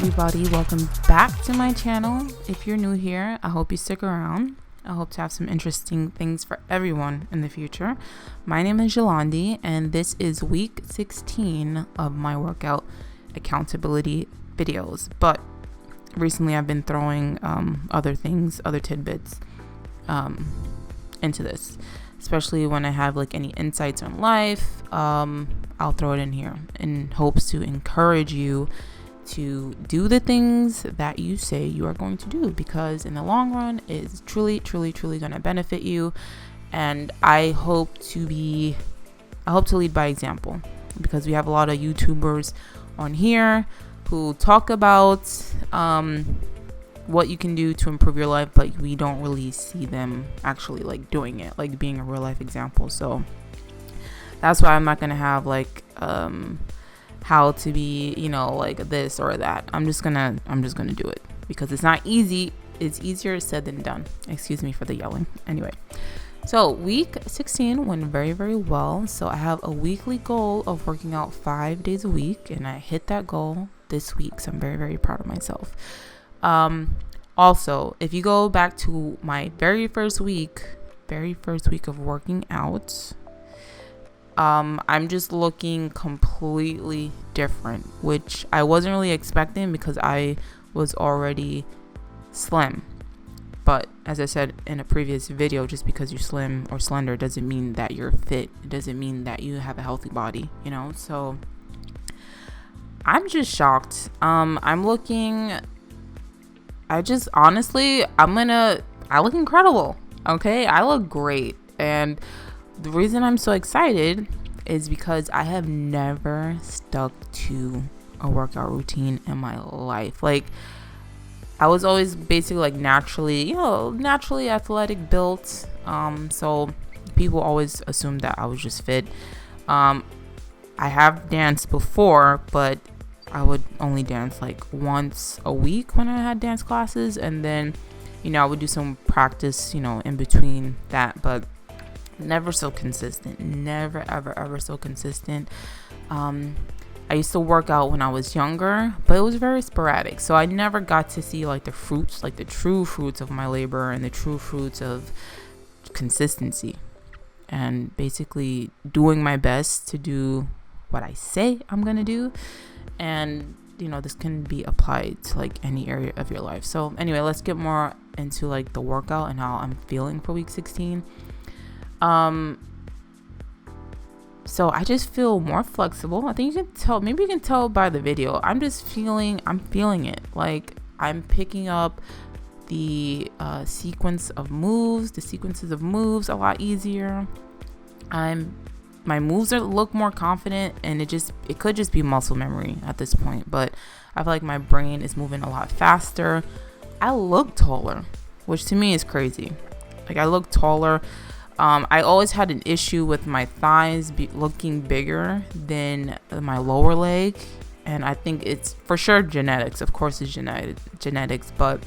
everybody, welcome back to my channel. If you're new here, I hope you stick around. I hope to have some interesting things for everyone in the future. My name is Zsalondi, and this is week 16 of my workout accountability videos. But recently I've been throwing other tidbits into this, especially when I have like any insights on life. I'll throw it in here in hopes to encourage you to do the things that you say you are going to do, because in the long run it's truly going to benefit you. And I hope to lead by example, because we have a lot of YouTubers on here who talk about what you can do to improve your life, but we don't really see them actually like doing it, like being a real life example. So that's why I'm not gonna have like how to be, like this or that. I'm just gonna do it, because it's not easy. It's easier said than done. Excuse me for the yelling. Anyway, so week 16 went very, very well. So I have a weekly goal of working out 5 days a week, and I hit that goal this week. So I'm very, very proud of myself. Also, if you go back to my very first week of working out, I'm just looking completely different, which I wasn't really expecting because I was already slim. But as I said in a previous video, just because you're slim or slender doesn't mean that you're fit. It doesn't mean that you have a healthy body, So I'm just shocked. I look incredible. Okay, I look great. And the reason I'm so excited is because I have never stuck to a workout routine in my life. Like, I was always basically like naturally athletic built. So people always assumed that I was just fit. I have danced before, but I would only dance like once a week when I had dance classes, and then I would do some practice in between that, but never so consistent. Never ever so consistent. I used to work out when I was younger, but it was very sporadic, so I never got to see like the fruits, like the true fruits of my labor and the true fruits of consistency, and basically doing my best to do what I say I'm gonna do. And this can be applied to like any area of your life. So anyway, let's get more into like the workout and how I'm feeling for week 16. So I just feel more flexible. I think you can tell, maybe you can tell by the video. I'm feeling it. Like, I'm picking up the sequences of moves a lot easier. My moves look more confident, and it could just be muscle memory at this point, but I feel like my brain is moving a lot faster. I look taller, which to me is crazy. Like, I look taller. I always had an issue with my thighs looking bigger than my lower leg, and I think it's for sure genetics. Of course it's genetics, but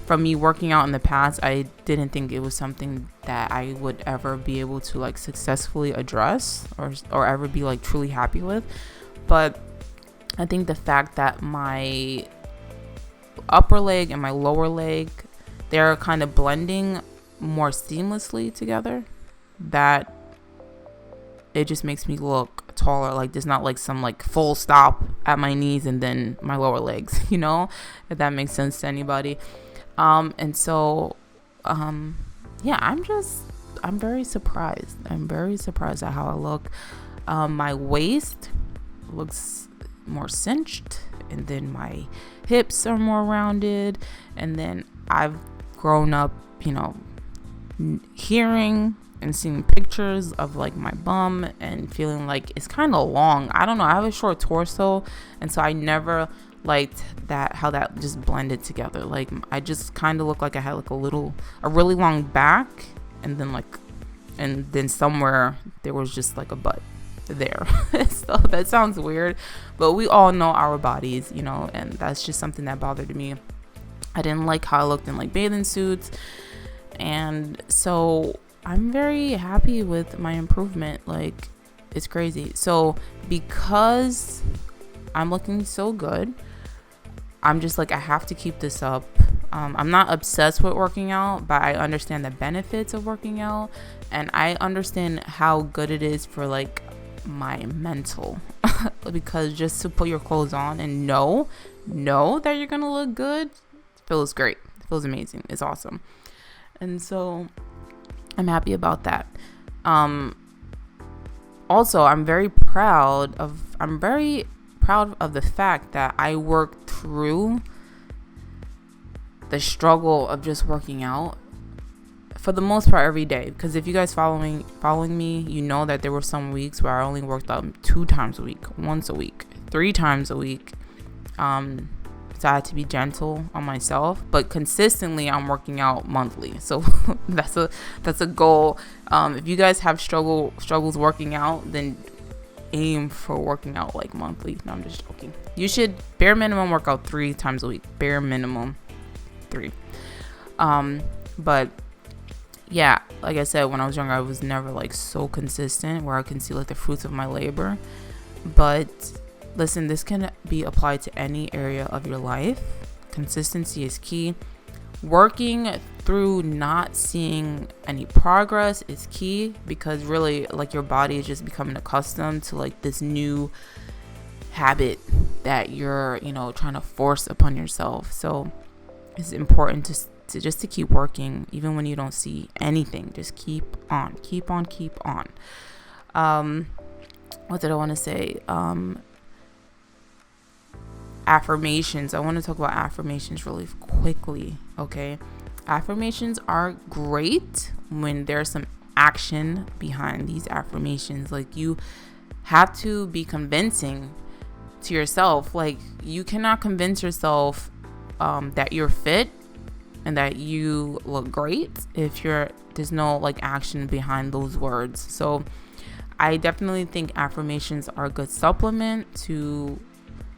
from me working out in the past, I didn't think it was something that I would ever be able to like successfully address or ever be like truly happy with. But I think the fact that my upper leg and my lower leg, they're kind of blending more seamlessly together, that it just makes me look taller. Like, there's not like some like full stop at my knees and then my lower legs, if that makes sense to anybody. And so I'm very surprised. I'm very surprised at how I look. My waist looks more cinched, and then my hips are more rounded, and then I've grown up, hearing and seeing pictures of like my bum and feeling like it's kind of long. I don't know, I have a short torso, and so I never liked how that just blended together. Like, I just kind of looked like I had like a really long back, and then somewhere there was just like a butt there. So that sounds weird, but we all know our bodies, and that's just something that bothered me. I didn't like how I looked in like bathing suits. And so I'm very happy with my improvement. Like, it's crazy. So because I'm looking so good, I'm just like, I have to keep this up. I'm not obsessed with working out, but I understand the benefits of working out, and I understand how good it is for like my mental because just to put your clothes on and know that you're gonna look good feels great. It feels amazing. It's awesome. And so I'm happy about that. Also, I'm very proud of the fact that I worked through the struggle of just working out for the most part every day. Because if you guys following me, you know that there were some weeks where I only worked out 2 times a week, once a week, 3 times a week. So I had to be gentle on myself, but consistently I'm working out monthly. So that's a goal. If you guys have struggles working out, then aim for working out like monthly. No, I'm just joking. You should bare minimum work out 3 times a week. Bare minimum 3. But yeah, like I said, when I was younger, I was never like so consistent where I can see like the fruits of my labor. But listen, this can be applied to any area of your life. Consistency is key. Working through not seeing any progress is key, because really like your body is just becoming accustomed to like this new habit that you're, trying to force upon yourself. So it's important to keep working even when you don't see anything. Just keep on. What did I want to say? Affirmations. I want to talk about affirmations really quickly. Okay, affirmations are great when there's some action behind these affirmations. Like, you have to be convincing to yourself. Like, you cannot convince yourself that you're fit and that you look great if there's no like action behind those words. So I definitely think affirmations are a good supplement to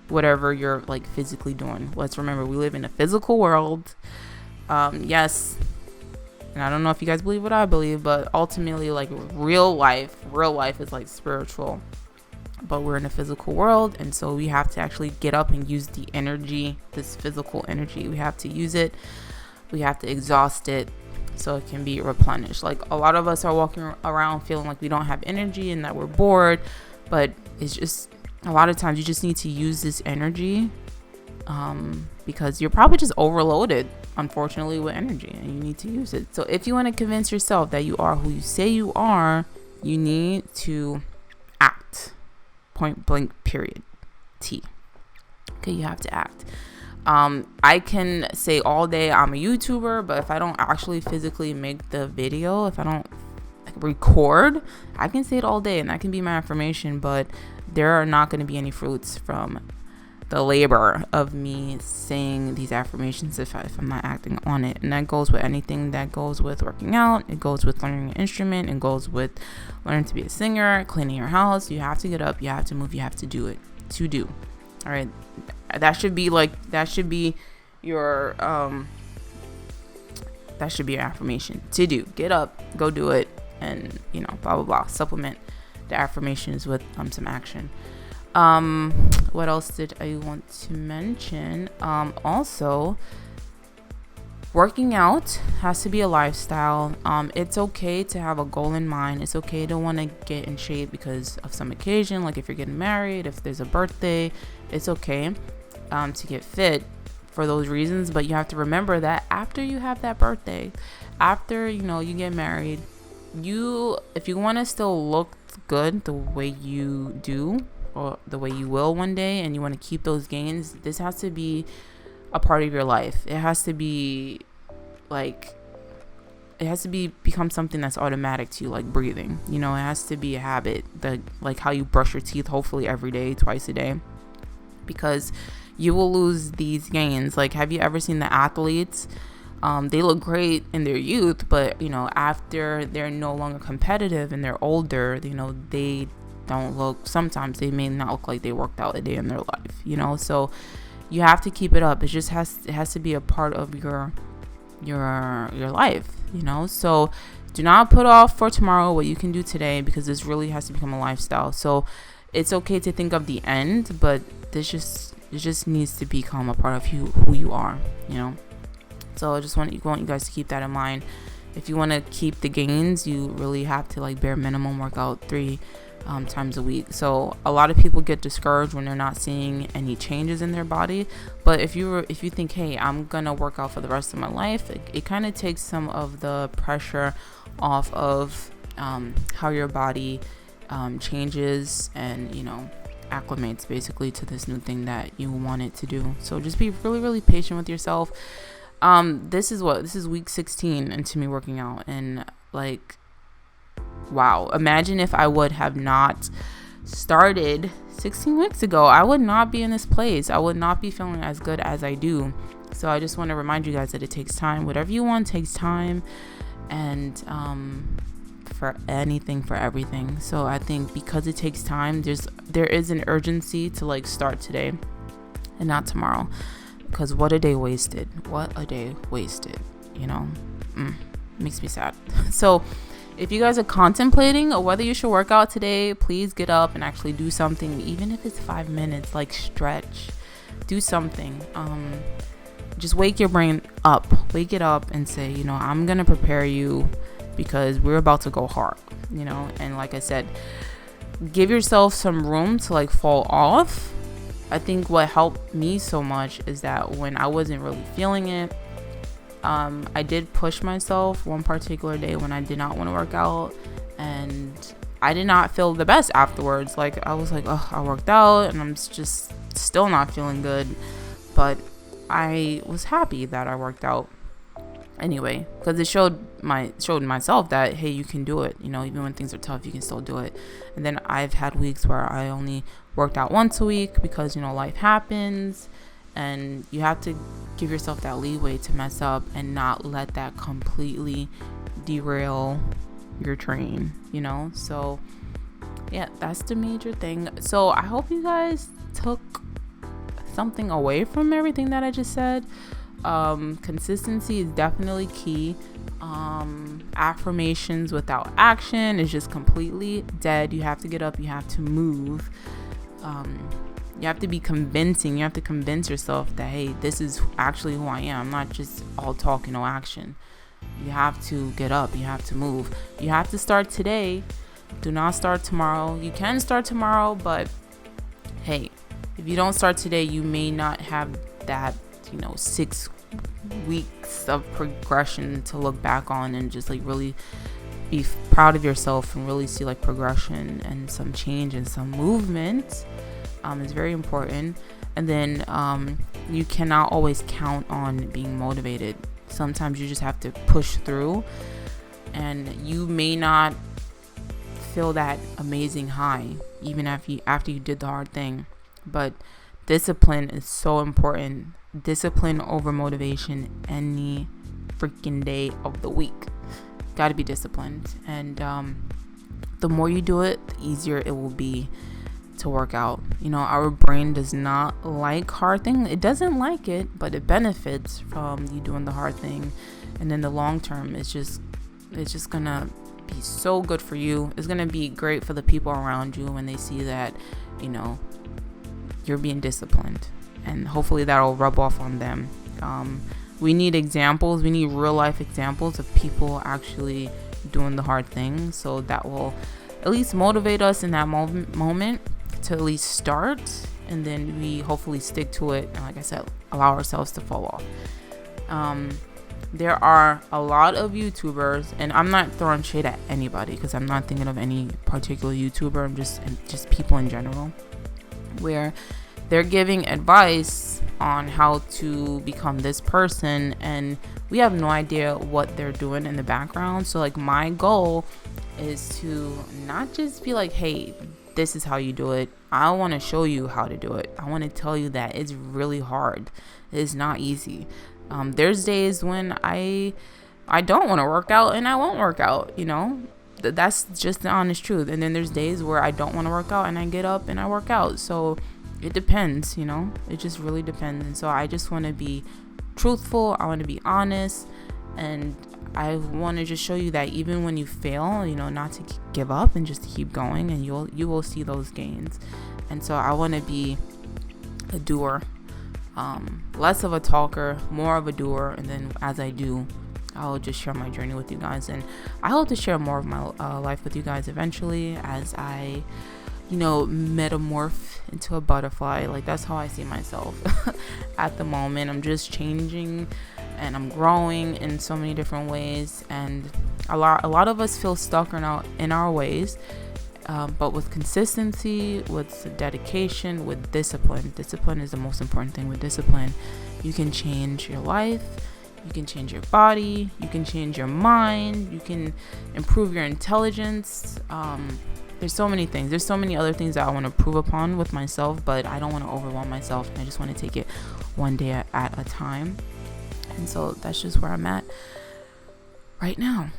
whatever you're like physically doing. Let's remember, we live in a physical world. Yes, and I don't know if you guys believe what I believe, but ultimately like real life is like spiritual, but we're in a physical world, and so we have to actually get up and use the energy, this physical energy. We have to use it. We have to exhaust it so it can be replenished. Like, a lot of us are walking around feeling like we don't have energy and that we're bored, but it's just a lot of times you just need to use this energy because you're probably just overloaded, unfortunately, with energy, and you need to use it. So if you want to convince yourself that you are who you say you are, you need to act. Point blank, period. T. Okay, you have to act. I can say all day I'm a YouTuber, but if I don't actually physically make the video, if I don't record, I can say it all day and that can be my affirmation, but there are not going to be any fruits from the labor of me saying these affirmations if I'm not acting on it. And that goes with anything. That goes with working out. It goes with learning an instrument. It goes with learning to be a singer, cleaning your house. You have to get up, you have to move, you have to do it. All right, that should be your affirmation. To do. Get up, go do it, and blah blah blah. Supplement the affirmations with some action. What else did I want to mention? Also, working out has to be a lifestyle. It's okay to have a goal in mind. It's okay to want to get in shape because of some occasion, like if you're getting married, if there's a birthday. It's okay to get fit for those reasons, but you have to remember that after you have that birthday, after you get married, if you want to still look good the way you do or the way you will one day, and you want to keep those gains, this has to be a part of your life. It has to be become something that's automatic to you, like breathing. It has to be a habit, that like how you brush your teeth, hopefully every day, twice a day, because you will lose these gains. Like, have you ever seen the athletes? They look great in their youth, but after they're no longer competitive and they're older, they don't look, sometimes they may not look like they worked out a day in their life. So you have to keep it up. It has to be a part of your life. So do not put off for tomorrow what you can do today, because this really has to become a lifestyle. So it's okay to think of the end, but this just It just needs to become a part of who you are, you know. So I just want you guys to keep that in mind. If you want to keep the gains, you really have to like bare minimum work out 3 times a week. So a lot of people get discouraged when they're not seeing any changes in their body. But if you think, hey, I'm gonna work out for the rest of my life, it kind of takes some of the pressure off of how your body changes and, you know, acclimates basically to this new thing that you want it to do. So just be really, really patient with yourself. This is week 16 into me working out, and like, wow, imagine if I would have not started 16 weeks ago. I would not be in this place. I would not be feeling as good as I do. So I just want to remind you guys that it takes time. Whatever you want takes time, and for anything, for everything. So I think because it takes time, there is an urgency to like start today and not tomorrow. Because what a day wasted, you know. Makes me sad. So if you guys are contemplating whether you should work out today, please get up and actually do something, even if it's 5 minutes, like stretch, do something. Just wake your brain up, wake it up and say, you know, I'm gonna prepare you because we're about to go hard, you know. And like I said, give yourself some room to like fall off. I think what helped me so much is that when I wasn't really feeling it, I did push myself one particular day when I did not want to work out, and I did not feel the best afterwards. Like, I was like, oh, I worked out and I'm just still not feeling good, but I was happy that I worked out anyway, because it showed myself that, hey, you can do it, you know, even when things are tough, you can still do it. And then I've had weeks where I only worked out once a week because, you know, life happens, and you have to give yourself that leeway to mess up and not let that completely derail your train, you know. So yeah, that's the major thing. So I hope you guys took something away from everything that I just said. Consistency is definitely key. Affirmations without action is just completely dead. You have to get up, you have to move. You have to be convincing. You have to convince yourself that, hey, this is actually who I am. I'm not just all talk and no action. You have to get up, you have to move, you have to start today. Do not start tomorrow. You can start tomorrow, but hey, if you don't start today, you may not have that, you know, 6 weeks of progression to look back on and just like really be proud of yourself and really see like progression and some change and some movement. Is very important. And then you cannot always count on being motivated. Sometimes you just have to push through, and you may not feel that amazing high even after you did the hard thing. But discipline is so important. Discipline over motivation any freaking day of the week. Got to be disciplined, and the more you do it, the easier it will be to work out. You know, our brain does not like hard things. It doesn't like it, but it benefits from you doing the hard thing. And in the long term, it's just gonna be so good for you. It's gonna be great for the people around you when they see that, you know, you're being disciplined, and hopefully that'll rub off on them. We need examples. We need real life examples of people actually doing the hard thing, so that will at least motivate us in that moment to at least start, and then we hopefully stick to it, and like I said, allow ourselves to fall off. There are a lot of YouTubers, and I'm not throwing shade at anybody because I'm not thinking of any particular YouTuber. I'm just people in general, where they're giving advice on how to become this person, and we have no idea what they're doing in the background. So like, my goal is to not just be like, hey, this is how you do it. I want to show you how to do it. I want to tell you that it's really hard. It's not easy. There's days when I don't want to work out, and I won't work out, you know. That's just the honest truth. And then there's days where I don't want to work out, and I get up and I work out. So it depends, you know. It just really depends. And so I just want to be truthful. I want to be honest, and I want to just show you that even when you fail, you know, not to give up and just to keep going, and you will see those gains. And so I want to be a doer, less of a talker, more of a doer. And then as I do, I'll just share my journey with you guys, and I hope to share more of my life with you guys eventually as I, metamorph into a butterfly. Like, that's how I see myself at the moment. I'm just changing and I'm growing in so many different ways, and a lot of us feel stuck in our ways, but with consistency, with dedication, with discipline is the most important thing. With discipline, you can change your life, you can change your body, you can change your mind, you can improve your intelligence. There's so many things. There's so many other things that I want to improve upon with myself, but I don't want to overwhelm myself. I just want to take it one day at a time. And so that's just where I'm at right now.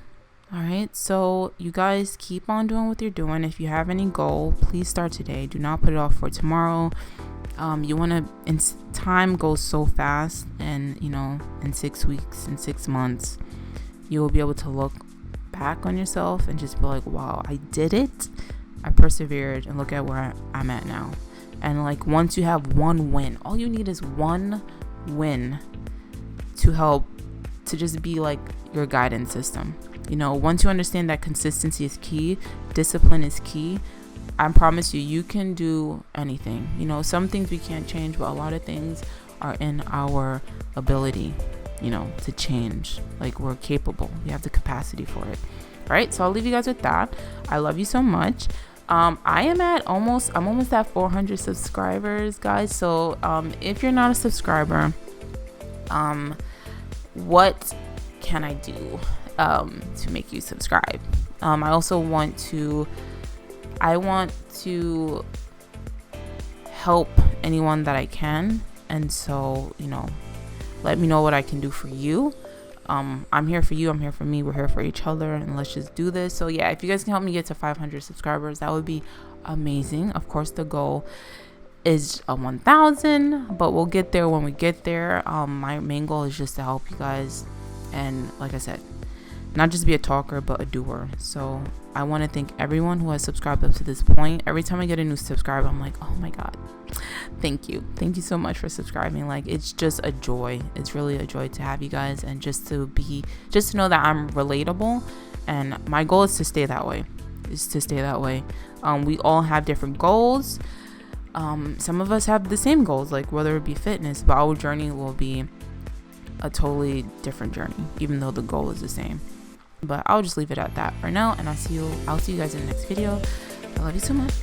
All right. So you guys keep on doing what you're doing. If you have any goal, please start today. Do not put it off for tomorrow. Time goes so fast, and in 6 weeks, in 6 months, you will be able to look back on yourself and just be like, wow, I did it. I persevered, and look at where I'm at now. And like, once you have one win, all you need is one win to help to just be like your guidance system. Once you understand that consistency is key, discipline is key, I promise you can do anything. Some things we can't change, but a lot of things are in our ability, to change. Like, we're capable. We have the capacity for it. All right. So I'll leave you guys with that. I love you so much. I'm almost at 400 subscribers, guys. So, if you're not a subscriber, what can I do, to make you subscribe? I also want to help anyone that I can, and so let me know what I can do for you. I'm here for you, I'm here for me, we're here for each other, and let's just do this. So yeah, if you guys can help me get to 500 subscribers, that would be amazing. Of course, the goal is 1,000, but we'll get there when we get there. My main goal is just to help you guys, and like I said, not just be a talker, but a doer. So I want to thank everyone who has subscribed up to this point. Every time I get a new subscriber, I'm like, oh my God, thank you so much for subscribing. Like, it's just a joy. It's really a joy to have you guys, and just to know that I'm relatable. And my goal is to stay that way. We all have different goals. Some of us have the same goals, like whether it be fitness, but our journey will be a totally different journey, even though the goal is the same. But I'll just leave it at that for now, and I'll see you guys in the next video. I love you so much.